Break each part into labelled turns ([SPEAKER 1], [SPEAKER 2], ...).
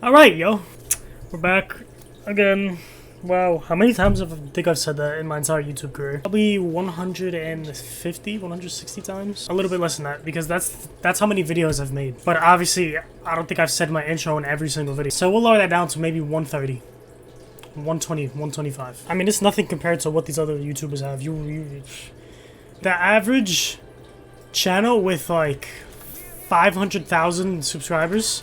[SPEAKER 1] Alright, yo. We're back again. Wow, how many times have I think I've said that in my entire YouTube career? Probably 150, 160 times? A little bit less than that, because that's how many videos I've made. But obviously, I don't think I've said my intro in every single video. So we'll lower that down to maybe 130. 120, 125. I mean, it's nothing compared to what these other YouTubers have. The average channel with like 500,000 subscribers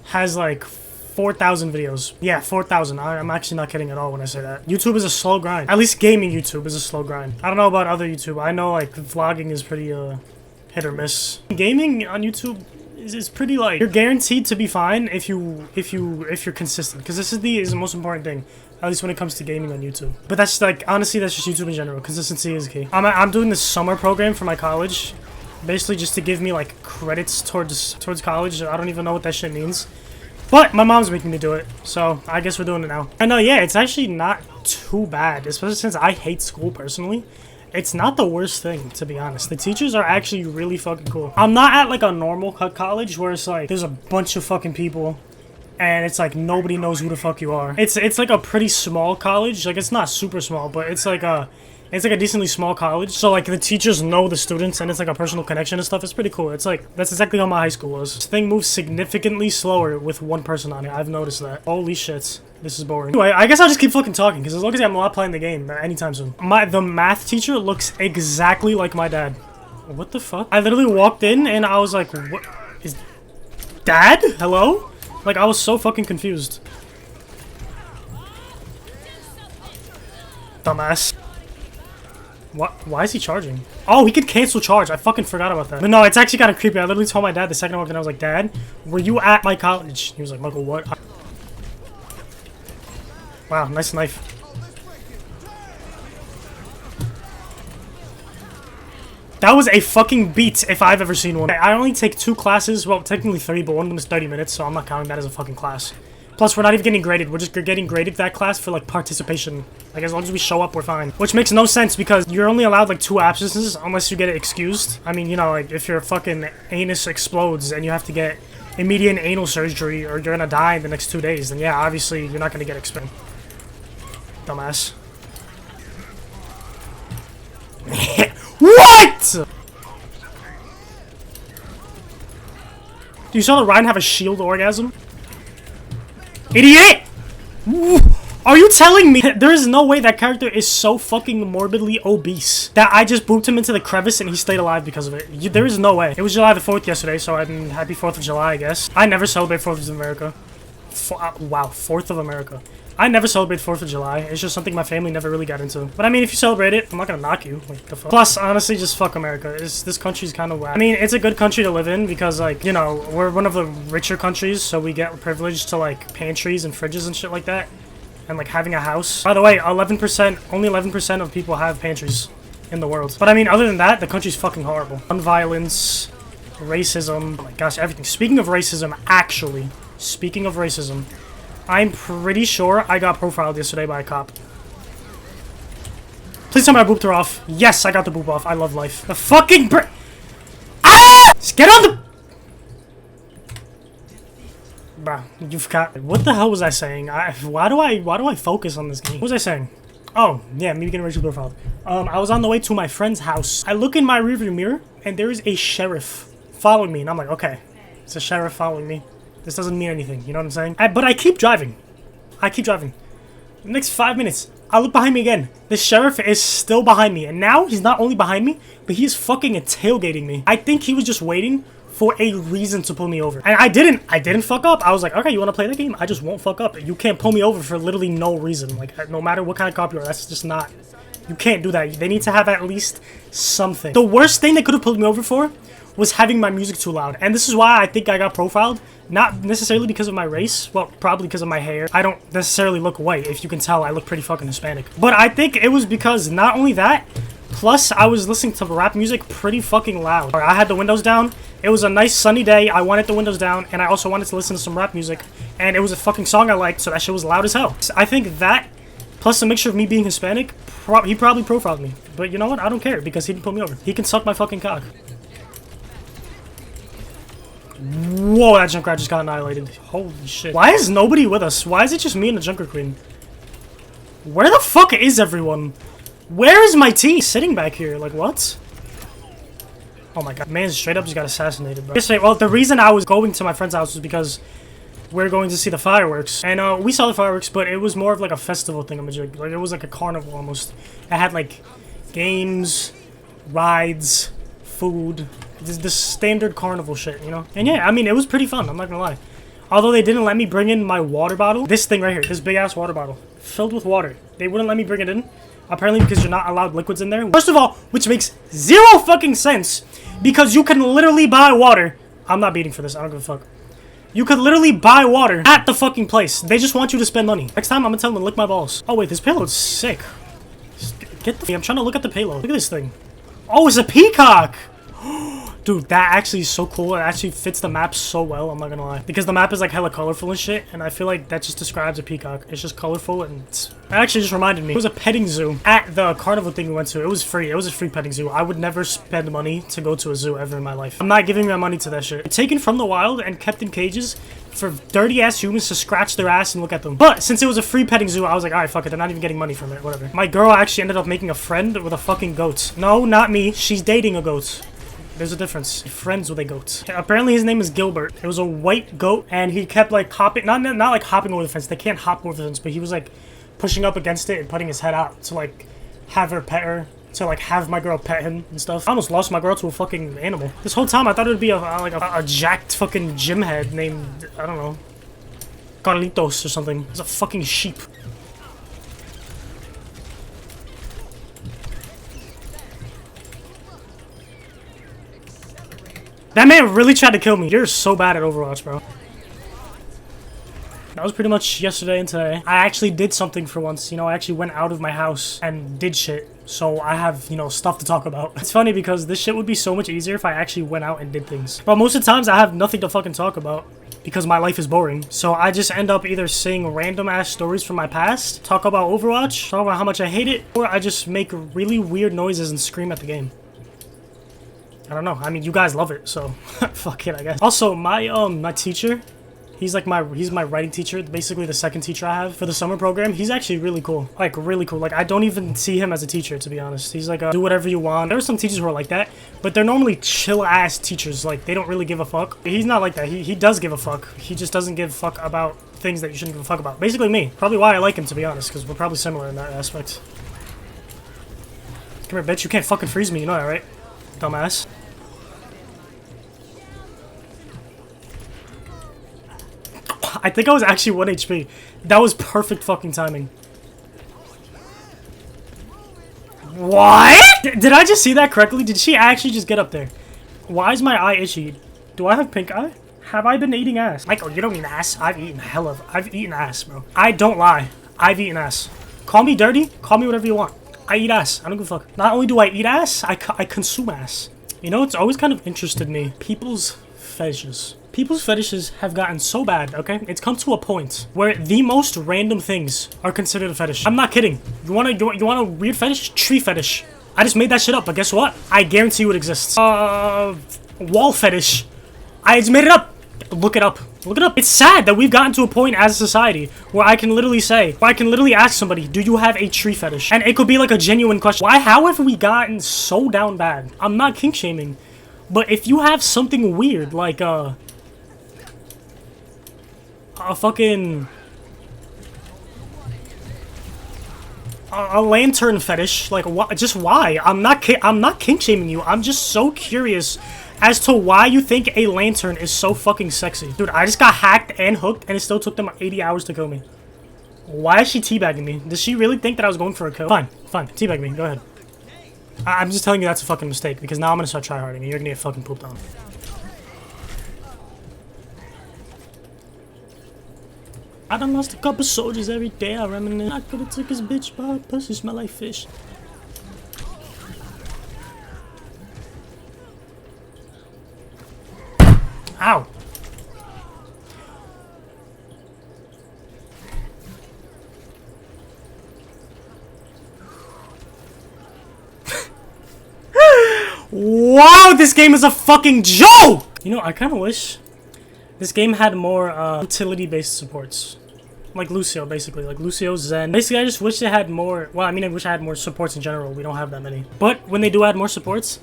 [SPEAKER 1] has like 4,000 videos. Yeah, 4,000. I'm actually not kidding at all when I say that. YouTube is a slow grind. At least gaming YouTube is a slow grind. I don't know about other YouTube. I know like vlogging is pretty hit or miss. Gaming on YouTube is pretty like, you're guaranteed to be fine if you're consistent, because this is the most important thing, at least when it comes to gaming on YouTube. But that's like, honestly, that's just YouTube in general. Consistency is key. I'm doing this summer program for my college, basically just to give me like credits towards college. I don't even know what that shit means. But my mom's making me do it, so I guess we're doing it now. I know, yeah, it's actually not too bad, especially since I hate school personally. It's not the worst thing, to be honest. The teachers are actually really fucking cool. I'm not at like a normal college where it's like there's a bunch of fucking people and it's like nobody knows who the fuck you are. It's like a pretty small college. Like, it's not super small, but it's like a decently small college. So like the teachers know the students and it's like a personal connection and stuff. It's pretty cool. It's like, that's exactly how my high school was. This thing moves significantly slower with one person on it. I've noticed that. Holy shit. This is boring. Anyway, I guess I'll just keep fucking talking, because as long as I'm not playing the game anytime soon. The math teacher looks exactly like my dad. What the fuck? I literally walked in and I was like, what is dad? Hello? Like, I was so fucking confused. Dumbass. What? Why is he charging? Oh, he could cancel charge. I fucking forgot about that. But no, it's actually kind of creepy. I literally told my dad the second I walked in, I was like, Dad, were you at my college? He was like, Michael, what? Wow, nice knife. That was a fucking beat if I've ever seen one. I only take 2 classes. Well, technically 3, but one of them is 30 minutes, so I'm not counting that as a fucking class. Plus, we're not even getting graded. We're just getting graded that class for, like, participation. Like, as long as we show up, we're fine. Which makes no sense, because you're only allowed, like, 2 absences unless you get it excused. I mean, you know, like, if your fucking anus explodes and you have to get immediate anal surgery or you're gonna die in the next 2 days, then yeah, obviously, you're not gonna get expelled. Dumbass. What?! Do you saw the Reinhardt have a shield orgasm? Idiot! Are you telling me there is no way that character is so fucking morbidly obese that I just booped him into the crevice and he stayed alive because of it? There is no way. It was July the 4th yesterday, so I mean, happy 4th of July, I guess. I never celebrate 4th of America. Wow, 4th of America. I never celebrate 4th of July. It's just something my family never really got into. But I mean, if you celebrate it, I'm not gonna knock you. Like, the fuck? Plus, honestly, just fuck America. This country's kind of whack. I mean, it's a good country to live in because, like, you know, we're one of the richer countries, so we get privilege to, like, pantries and fridges and shit like that. And, like, having a house. By the way, only 11% of people have pantries in the world. But I mean, other than that, the country's fucking horrible. Gun violence, racism, oh my gosh, everything. Speaking of racism, actually, speaking of racism, I'm pretty sure I got profiled yesterday by a cop. Please tell me I booped her off. Yes, I got the boop off. I love life. The fucking ah! Just get on the... Bruh, you've got... What the hell was I saying? Why do I focus on this game? What was I saying? Oh, yeah, maybe getting racial profiled. I was on the way to my friend's house. I look in my rearview mirror, and there is a sheriff following me. And I'm like, okay, it's a sheriff following me. This doesn't mean anything, you know what I'm saying? But I keep driving. The next 5 minutes, I look behind me again. The sheriff is still behind me. And now, he's not only behind me, but he is fucking tailgating me. I think he was just waiting for a reason to pull me over. And I didn't fuck up. I was like, okay, you want to play the game? I just won't fuck up. You can't pull me over for literally no reason. Like, no matter what kind of cop you are, that's just not... You can't do that. They need to have at least something. The worst thing they could have pulled me over for was having my music too loud. And this is why I think I got profiled. Not necessarily because of my race. Well, probably because of my hair. I don't necessarily look white. If you can tell, I look pretty fucking Hispanic. But I think it was because not only that, plus I was listening to rap music pretty fucking loud. I had the windows down. It was a nice sunny day. I wanted the windows down. And I also wanted to listen to some rap music. And it was a fucking song I liked, so that shit was loud as hell. I think that, plus a mixture of me being Hispanic, he probably profiled me. But you know what? I don't care, because he didn't pull me over. He can suck my fucking cock. Whoa, that Junkrat just got annihilated. Holy shit. Why is nobody with us? Why is it just me and the Junker Queen? Where the fuck is everyone? Where is my team? Sitting back here, like what? Oh my god, man straight up just got assassinated, bro. Yesterday, well, the reason I was going to my friend's house was because we're going to see the fireworks. And we saw the fireworks, but it was more of like a festival thingamajig. Like it was like a carnival almost. It had like games, rides, food, the standard carnival shit, you know? And yeah, I mean, it was pretty fun, I'm not gonna lie. Although they didn't let me bring in my water bottle. This thing right here, this big ass water bottle, filled with water. They wouldn't let me bring it in. Apparently because you're not allowed liquids in there. First of all, which makes zero fucking sense. Because you can literally buy water. I'm not beating for this, I don't give a fuck. You could literally buy water at the fucking place. They just want you to spend money. Next time, I'm gonna tell them to lick my balls. Oh wait, this payload's sick. Get the... I'm trying to look at the payload. Look at this thing. Oh, it's a peacock! Dude, that actually is so cool. It actually fits the map so well, I'm not gonna lie. Because the map is like hella colorful and shit, and I feel like that just describes a peacock. It's just colorful and it actually just reminded me. It was a petting zoo at the carnival thing we went to. It was free. It was a free petting zoo. I would never spend money to go to a zoo ever in my life. I'm not giving my money to that shit. Taken from the wild and kept in cages for dirty ass humans to scratch their ass and look at them. But since it was a free petting zoo, I was like, alright, fuck it. They're not even getting money from it. Whatever. My girl actually ended up making a friend with a fucking goat. No, not me. She's dating a goat. There's a difference. Friends with a goat. Apparently his name is Gilbert. It was a white goat and he kept like hopping, not like hopping over the fence. They can't hop over the fence, but he was like pushing up against it and putting his head out to like have her pet her. To like have my girl pet him and stuff. I almost lost my girl to a fucking animal. This whole time I thought it would be a jacked fucking gym head named, I don't know, Carlitos or something. It's a fucking sheep. That man really tried to kill me. You're so bad at Overwatch, bro. That was pretty much yesterday and today. I actually did something for once. You know, I actually went out of my house and did shit. So I have, you know, stuff to talk about. It's funny because this shit would be so much easier if I actually went out and did things. But most of the times I have nothing to fucking talk about because my life is boring. So I just end up either saying random ass stories from my past, talk about Overwatch, talk about how much I hate it, or I just make really weird noises and scream at the game. I don't know. I mean, you guys love it, so fuck it, I guess. Also, my teacher, he's my writing teacher, basically the second teacher I have for the summer program. He's actually really cool. Like, really cool. Like, I don't even see him as a teacher, to be honest. He's like, do whatever you want. There are some teachers who are like that, but they're normally chill-ass teachers. Like, they don't really give a fuck. He's not like that. He does give a fuck. He just doesn't give a fuck about things that you shouldn't give a fuck about. Basically me. Probably why I like him, to be honest, because we're probably similar in that aspect. Come here, bitch. You can't fucking freeze me. You know that, right? Dumbass. I think I was actually 1 HP. That was perfect fucking timing. What? Did I just see that correctly? Did she actually just get up there? Why is my eye itchy? Do I have pink eye? Have I been eating ass? Michael, you don't mean ass. I've eaten I've eaten ass, bro. I don't lie. I've eaten ass. Call me dirty. Call me whatever you want. I eat ass. I don't give a fuck. Not only do I eat ass, I consume ass. You know, it's always kind of interested me. People's fetishes. People's fetishes have gotten so bad, okay? It's come to a point where the most random things are considered a fetish. I'm not kidding. You want a weird fetish? Tree fetish. I just made that shit up, but guess what? I guarantee you it exists. Wall fetish. I just made it up. Look it up. Look it up. It's sad that we've gotten to a point as a society where I can literally ask somebody, do you have a tree fetish? And it could be like a genuine question. How have we gotten so down bad? I'm not kink shaming, but if you have something weird, like, a fucking a lantern fetish, like what? Just why? I'm not kink shaming you. I'm just so curious as to why you think a lantern is so fucking sexy. Dude, I just got hacked and hooked and it still took them 80 hours to kill me. Why is she teabagging me? Does she really think that I was going for a kill? Fine, teabag me, go ahead. I'm just telling you that's a fucking mistake because now I'm gonna start tryharding and you're gonna get fucking pooped on. I done lost a couple soldiers every day. I reminisce. I could've took his bitch, but pussy smell like fish. Ow. Wow, this game is a fucking joke! You know, I kind of wish This game had more utility-based supports. Like Lucio, basically. Like Lucio, Zen. Basically, I just wish they had more... Well, I mean, I wish I had more supports in general. We don't have that many. But when they do add more supports,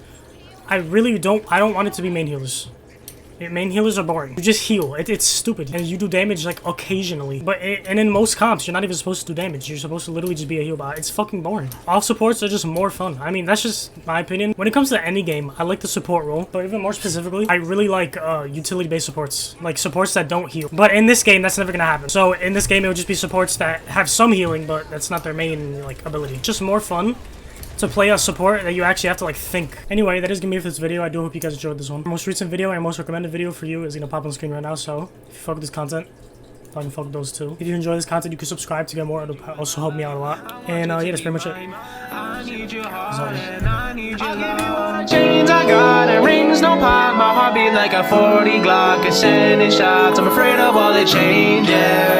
[SPEAKER 1] I don't want it to be main healers. Main healers are boring. You just heal. It's stupid. And you do damage, like, occasionally. And in most comps, you're not even supposed to do damage. You're supposed to literally just be a heal bot. It's fucking boring. All supports are just more fun. I mean, that's just my opinion. When it comes to any game, I like the support role. But even more specifically, I really like utility-based supports. Like, supports that don't heal. But in this game, that's never gonna happen. So, in this game, it would just be supports that have some healing, but that's not their main, like, ability. Just more fun to play a support that you actually have to like think. Anyway, that is gonna be it for this video. I do hope you guys enjoyed this one. Our most recent video and most recommended video for you is gonna pop on the screen right now. So if you fuck with this content, I can fuck with those too. If you enjoy this content, you can subscribe to get more. It'll also help me out a lot. And yeah, that's pretty much it. Chains I got and rings no pop. My heart beat like a 40 Glock and sending shots. I'm afraid of all the changes.